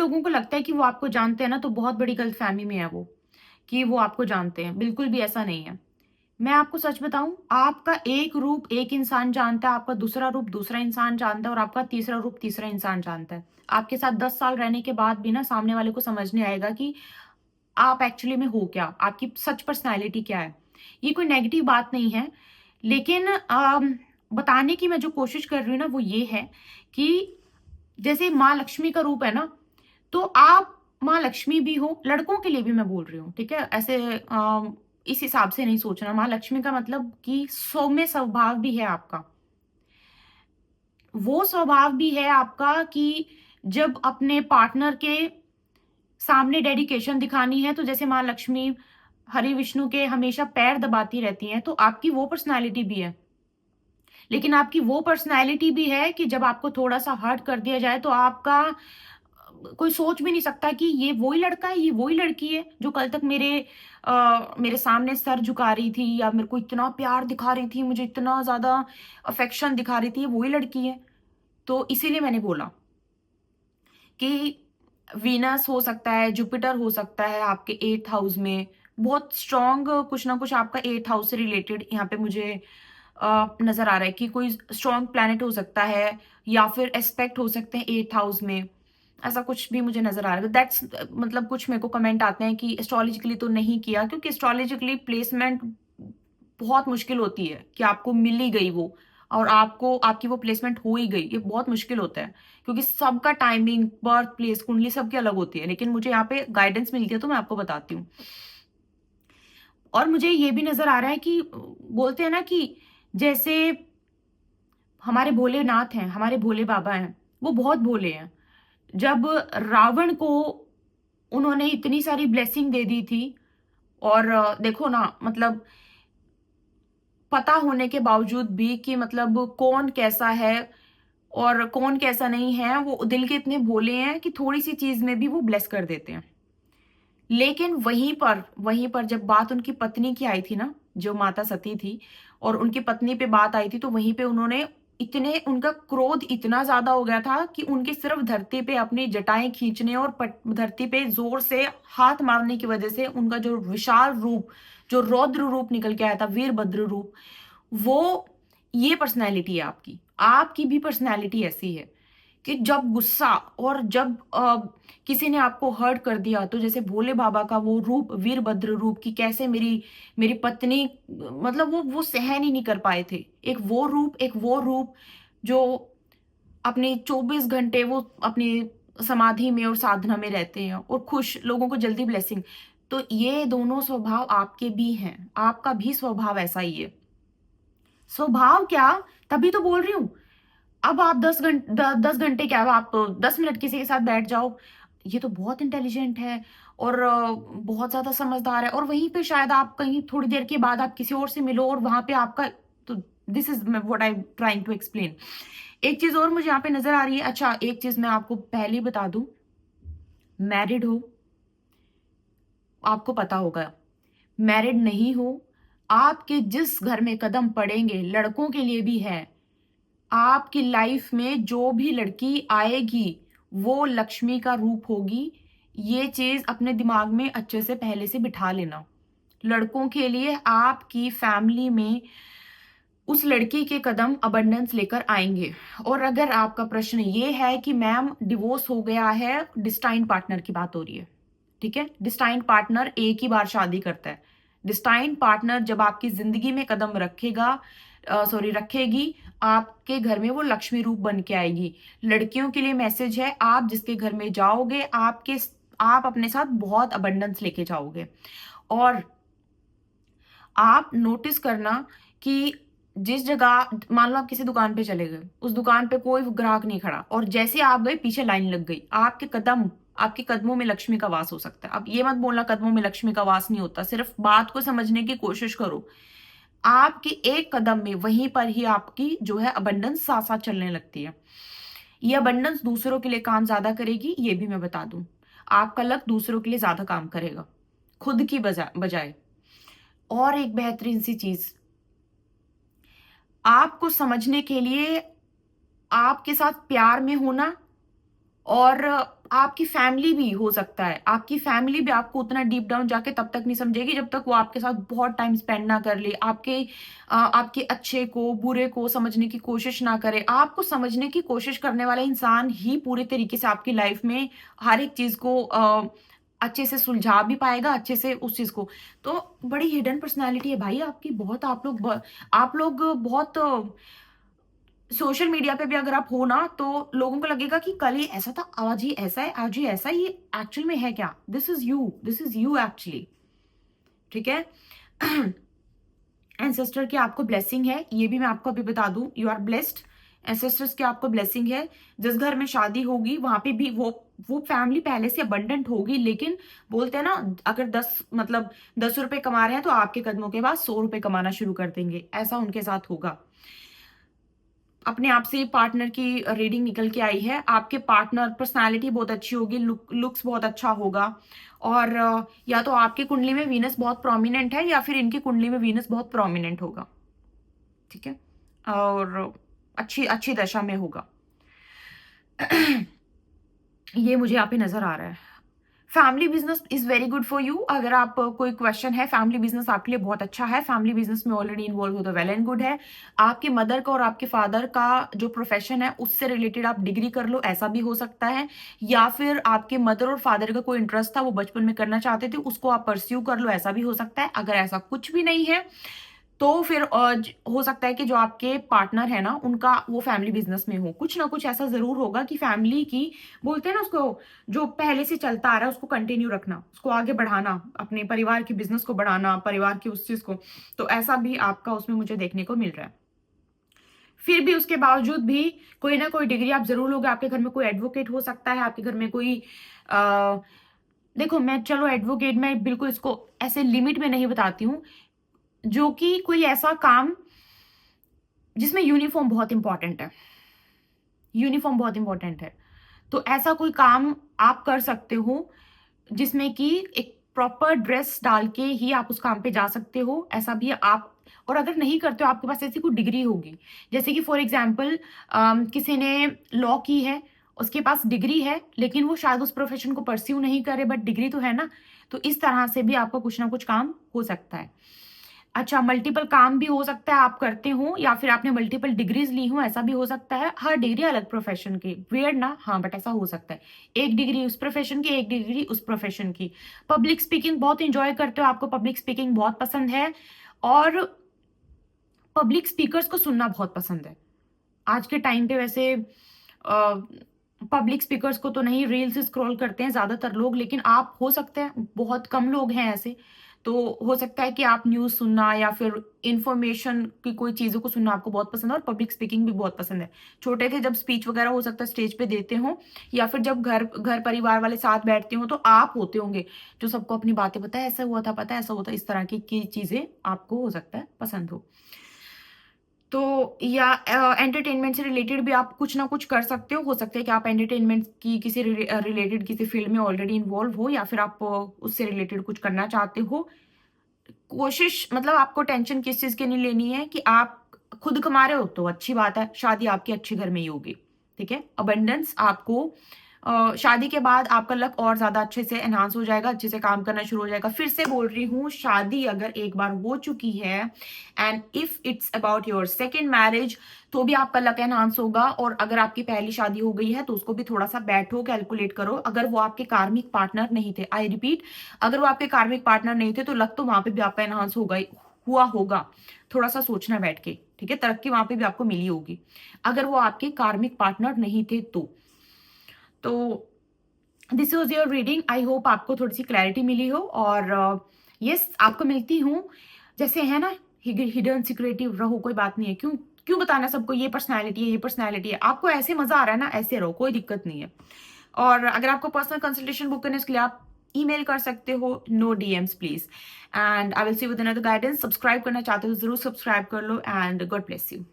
लोगों को लगता है कि वो आपको जानते हैं ना, तो बहुत बड़ी गलतफ़हमी में है वो, कि वो आपको जानते हैं। बिल्कुल भी ऐसा नहीं है। मैं आपको सच बताऊँ, आपका एक रूप एक इंसान जानता है, आपका दूसरा रूप दूसरा इंसान जानता है और आपका तीसरा रूप तीसरा इंसान जानता है। आपके साथ 10 साल रहने के बाद भी ना सामने वाले को समझ नहीं आएगा कि आप एक्चुअली में हो क्या? आपकी सच पर्सनैलिटी क्या है? ये कोई नेगेटिव बात नहीं है, लेकिन बताने की मैं जो कोशिश कर रही हूँ ना, वो ये है कि जैसे माँ लक्ष्मी का रूप है ना, तो आप माँ लक्ष्मी भी हो, लड़कों के लिए भी मैं बोल रही हूँ, ठीक है? ऐसे इस हिसाब से नहीं सोचना। माँ लक्ष्मी का मतलब कि सौम्य स्वभाव भी है आपका। वो स्वभाव भी है आपका कि जब अपने पार्टनर के सामने डेडिकेशन दिखानी है, तो जैसे माँ लक्ष्मी हरि विष्णु के हमेशा पैर दबाती रहती हैं, तो आपकी वो पर्सनैलिटी भी है। लेकिन आपकी वो पर्सनैलिटी भी है कि जब आपको थोड़ा-सा हर्ट कर दिया जाए, तो आपका कोई सोच भी नहीं सकता कि ये वो ही लड़का है, ये वो ही लड़की है, जो कल तक मेरे सामने सर झुका रही थी या मेरे को इतना प्यार दिखा रही थी, मुझे इतना ज़्यादा अफेक्शन दिखा रही थी, ये वो ही लड़की है। तो इसीलिए मैंने बोला कि वीनस हो सकता है, जुपिटर हो सकता है आपके 8th हाउस में। बहुत स्ट्रॉन्ग कुछ ना कुछ आपका 8th हाउस से रिलेटेड यहाँ पे मुझे नज़र आ रहा है कि कोई स्ट्रॉन्ग प्लैनेट हो सकता है या फिर एस्पेक्ट हो सकते हैं 8th हाउस में। ऐसा कुछ भी मुझे नज़र आ रहा है। दैट्स मतलब कुछ मेरे को कमेंट आते हैं कि एस्ट्रोलॉजिकली तो नहीं किया, क्योंकि एस्ट्रोलॉजिकली प्लेसमेंट बहुत मुश्किल होती है कि आपको मिल ही गई वो और आपको आपकी वो प्लेसमेंट हो ही गई। ये बहुत मुश्किल होता है क्योंकि सबका टाइमिंग, बर्थ प्लेस, कुंडली सबकी अलग होती है। लेकिन मुझे यहाँ पे गाइडेंस मिलती है तो मैं आपको बताती हूँ। और मुझे ये भी नज़र आ रहा है कि बोलते हैं ना कि जैसे हमारे भोलेनाथ हैं, हमारे भोले बाबा हैं, वो बहुत भोले हैं। जब रावण को उन्होंने इतनी सारी ब्लेसिंग दे दी थी और देखो ना, मतलब पता होने के बावजूद भी कि मतलब कौन कैसा है और कौन कैसा नहीं है, वो दिल के इतने भोले हैं कि थोड़ी-सी चीज़ में भी वो ब्लेस कर देते हैं। लेकिन वहीं पर जब बात उनकी पत्नी की आई थी ना, जो माता सती थी और उनकी पत्नी पे बात आई थी, तो वहीं पे उन्होंने इतने उनका क्रोध इतना ज़्यादा हो गया था कि उनके सिर्फ धरती पे अपनी जटाएँ खींचने और पट धरती पे ज़ोर से हाथ मारने की वज़ह से उनका जो विशाल रूप, जो रौद्र रूप निकल के आया था, वीरभद्र रूप, वो ये पर्सनैलिटी है आपकी। आपकी भी पर्सनैलिटी ऐसी है कि जब गुस्सा और जब किसी ने आपको हर्ट कर दिया, तो जैसे भोले बाबा का वो रूप, वीरभद्र रूप, कि कैसे मेरी मेरी पत्नी, मतलब वो सहन ही नहीं कर पाए थे। एक वो रूप जो अपने 24 घंटे वो अपनी समाधि में और साधना में रहते हैं और खुश, लोगों को जल्दी ब्लेसिंग। तो ये दोनों स्वभाव आपके भी हैं, आपका भी स्वभाव ऐसा ही है। स्वभाव क्या, तभी तो बोल रही हूँ। अब आप 10 घंटे क्या, आप 10 मिनट किसी के साथ बैठ जाओ, ये तो बहुत इंटेलिजेंट है और बहुत ज़्यादा समझदार है, और वहीं पे शायद आप कहीं थोड़ी देर के बाद आप किसी और से मिलो और वहाँ पे आपका, तो this is what I am trying to explain. एक चीज़ और मुझे यहाँ पे नज़र आ रही है। अच्छा, एक चीज़ मैं आपको पहले ही बता दूँ, मैरिड हो, आपको पता होगा। मैरिड नहीं हो, आपके जिस घर में कदम पड़ेंगे, लड़कों के लिए भी है, आपकी लाइफ में जो भी लड़की आएगी, वो लक्ष्मी का रूप होगी। ये चीज़ अपने दिमाग में अच्छे से पहले से बिठा लेना। लड़कों के लिए आपकी फैमिली में उस लड़की के कदम अबंडेंस लेकर आएँगे। और अगर आपका प्रश्न ये है कि मैम डिवोर्स हो गया है, डिस्टाइन्ड पार्टनर की बात हो रही है, ठीक है? डिस्टाइन्ड पार्टनर एक ही बार शादी करता है। डिस्टाइन्ड पार्टनर जब आपकी ज़िंदगी में कदम रखेगी, आपके घर में वो लक्ष्मी रूप बन के आएगी। लड़कियों के लिए मैसेज है, आप जिसके घर में जाओगे, आप अपने साथ बहुत अबंडेंस लेके जाओगे। और आप नोटिस करना कि जिस जगह, मान लो आप किसी दुकान पे चले गए, उस दुकान पे कोई ग्राहक नहीं खड़ा और जैसे आप गए पीछे लाइन लग गई। आपके कदमों में लक्ष्मी का वास हो सकता है। अब ये मत बोलना कदमों में लक्ष्मी का वास नहीं होता, सिर्फ बात को समझने की कोशिश करो। आपके एक कदम में वहीं पर ही आपकी जो है अबंडेंस साथ-साथ चलने लगती है। ये अबंडेंस दूसरों के लिए काम ज़्यादा करेगी, ये भी मैं बता दूँ। आपका लक दूसरों के लिए ज़्यादा काम करेगा, खुद की बजाय। और एक बेहतरीन सी चीज़, आपको समझने के लिए आपके साथ प्यार में होना और आपकी फैमिली भी हो सकता है, आपकी फैमिली भी आपको उतना डीप डाउन जाके तब तक नहीं समझेगी जब तक वो आपके साथ बहुत टाइम स्पेंड ना कर ले, आपके अच्छे को बुरे को समझने की कोशिश ना करे। आपको समझने की कोशिश करने वाला इंसान ही पूरे तरीके से आपकी लाइफ में हर एक चीज को अच्छे से सुलझा भी पाएगा, अच्छे से उस चीज को। तो बड़ी हिडन पर्सनैलिटी है भाई आपकी, बहुत आप लोग बहुत सोशल मीडिया पे भी अगर आप हो ना, तो लोगों को लगेगा कि कल ये ऐसा था, आज ये ऐसा है, आज ये ऐसा है, ये एक्चुअल में है क्या? This is you actually. ठीक है। एंसेस्टर की आपको ब्लेसिंग है, ये भी मैं आपको अभी बता दूं, यू आर ब्लेस्ड। एंसेस्टर्स की आपको ब्लेसिंग है। जिस घर में शादी होगी वहां पे भी वो फैमिली पहले से अबंडेंट होगी, लेकिन बोलते हैं ना, अगर 10 रुपए कमा रहे हैं तो आपके कदमों के बाद 100 रुपए कमाना शुरू कर देंगे, ऐसा उनके साथ होगा। अपने आप से पार्टनर की रीडिंग निकल के आई है। आपके पार्टनर पर्सनालिटी बहुत अच्छी होगी, लुक्स बहुत अच्छा होगा, और या तो आपकी कुंडली में वीनस बहुत प्रोमिनेंट है या फिर इनकी कुंडली में वीनस बहुत प्रोमिनेंट होगा। ठीक है। और अच्छी अच्छी दशा में होगा। ये मुझे यहाँ पे नजर आ रहा है। Family business is very good for you. अगर आप कोई क्वेश्चन है, फैमिली बिजनेस आपके लिए बहुत अच्छा है। फैमिली बिजनेस में ऑलरेडी इन्वॉल्व हो तो वेल एंड गुड है। आपके मदर का और आपके फादर का जो प्रोफेशन है उससे रिलेटेड आप डिग्री कर लो, ऐसा भी हो सकता है। या फिर आपके मदर और फादर का कोई इंटरेस्ट था, वो बचपन में करना चाहते थे, उसको आप परस्यू कर लो, ऐसा भी हो सकता है। अगर ऐसा कुछ भी नहीं है तो फिर हो सकता है कि जो आपके पार्टनर है ना, उनका वो फैमिली बिजनेस में हो। कुछ ना कुछ ऐसा जरूर होगा कि फैमिली की, बोलते हैं ना उसको, जो पहले से चलता आ रहा है उसको कंटिन्यू रखना, उसको आगे बढ़ाना, अपने परिवार के बिजनेस को बढ़ाना, परिवार की उस चीज को। तो ऐसा भी आपका उसमें मुझे देखने को मिल रहा है। फिर भी उसके बावजूद भी कोई ना कोई डिग्री आप जरूर लोगे। आपके घर में कोई एडवोकेट हो सकता है, आपके घर में कोई आ, देखो, मैं चलो एडवोकेट में बिल्कुल इसको ऐसे लिमिट में नहीं बताती हूँ, जो कि कोई ऐसा काम जिसमें यूनिफॉर्म बहुत इंपॉर्टेंट है, यूनिफॉर्म बहुत इंपॉर्टेंट है। तो ऐसा कोई काम आप कर सकते हो जिसमें कि एक प्रॉपर ड्रेस डाल के ही आप उस काम पे जा सकते हो, ऐसा भी आप। और अगर नहीं करते हो, आपके पास ऐसी कोई डिग्री होगी, जैसे कि फॉर एग्जाम्पल किसी ने लॉ की है, उसके पास डिग्री है, लेकिन वो शायद उस प्रोफेशन को परस्यू नहीं करे, बट डिग्री तो है ना। तो इस तरह से भी आपका कुछ ना कुछ काम हो सकता है। अच्छा, मल्टीपल काम भी हो सकता है आप करते हो, या फिर आपने मल्टीपल डिग्रीज ली हो, ऐसा भी हो सकता है। हर डिग्री अलग प्रोफेशन की, वियर्ड ना, हाँ, बट ऐसा हो सकता है। एक डिग्री उस प्रोफेशन की, एक डिग्री उस प्रोफेशन की। पब्लिक स्पीकिंग बहुत इंजॉय करते हो, आपको पब्लिक स्पीकिंग बहुत पसंद है, और पब्लिक स्पीकर्स को सुनना बहुत पसंद है। आज के टाइम पे वैसे पब्लिक स्पीकर्स को तो नहीं, रील्स स्क्रॉल करते हैं ज्यादातर लोग, लेकिन आप, हो सकते हैं बहुत कम लोग हैं ऐसे, तो हो सकता है कि आप न्यूज सुनना या फिर इंफॉर्मेशन की कोई चीजों को सुनना आपको बहुत पसंद है, और पब्लिक स्पीकिंग भी बहुत पसंद है। छोटे थे जब स्पीच वगैरह हो सकता है स्टेज पे देते हो, या फिर जब घर घर परिवार वाले साथ बैठते हो, तो आप होते होंगे जो सबको अपनी बातें, पता है ऐसा हुआ था, पता है ऐसा हुआ था, इस तरह की चीजें आपको हो सकता है पसंद हो। तो या एंटरटेनमेंट से रिलेटेड भी आप कुछ ना कुछ कर सकते हो सकता है कि आप एंटरटेनमेंट की किसी रिलेटेड किसी फील्ड में ऑलरेडी इन्वॉल्व हो, या फिर आप उससे रिलेटेड कुछ करना चाहते हो। कोशिश, मतलब आपको टेंशन किस चीज की नहीं लेनी है, कि आप खुद कमा रहे हो तो अच्छी बात है, शादी आपके अच्छे घर में ही होगी। ठीक है। अबंडेंस आपको शादी के बाद आपका लक और ज्यादा अच्छे से एनहांस हो जाएगा, अच्छे से काम करना शुरू हो जाएगा। फिर से बोल रही हूँ, शादी अगर एक बार हो चुकी है, and if it's about your second marriage, तो भी आपका लक एनहांस होगा। और अगर आपकी पहली शादी हो गई है तो उसको भी थोड़ा सा बैठो, कैलकुलेट करो। अगर वो आपके कार्मिक पार्टनर नहीं थे, आई रिपीट, अगर वो आपके कार्मिक पार्टनर नहीं थे, तो लक तो वहां पे भी आपका एनहांस हुआ होगा। थोड़ा सा सोचना बैठ के, ठीक है। तरक्की वहां पे भी आपको मिली होगी, अगर वो आपके कार्मिक पार्टनर नहीं थे तो this was your reading. I hope आपको थोड़ी सी क्लैरिटी मिली हो, और यस, आपको मिलती हूँ। जैसे है ना, हिडन सिक्रेटिव रहो, कोई बात नहीं है, क्यों क्यों बताना सबको ये पर्सनैलिटी है, ये पर्सनैलिटी है। आपको ऐसे मजा आ रहा है ना, ऐसे रहो, कोई दिक्कत नहीं है। और अगर आपको पर्सनल कंसल्टेशन बुक करने के लिए आप ईमेल कर सकते हो, no DMs please. And I will see with another guidance. Subscribe करना चाहते हो तो जरूर सब्सक्राइब कर लो, एंड गॉड ब्लेस यू।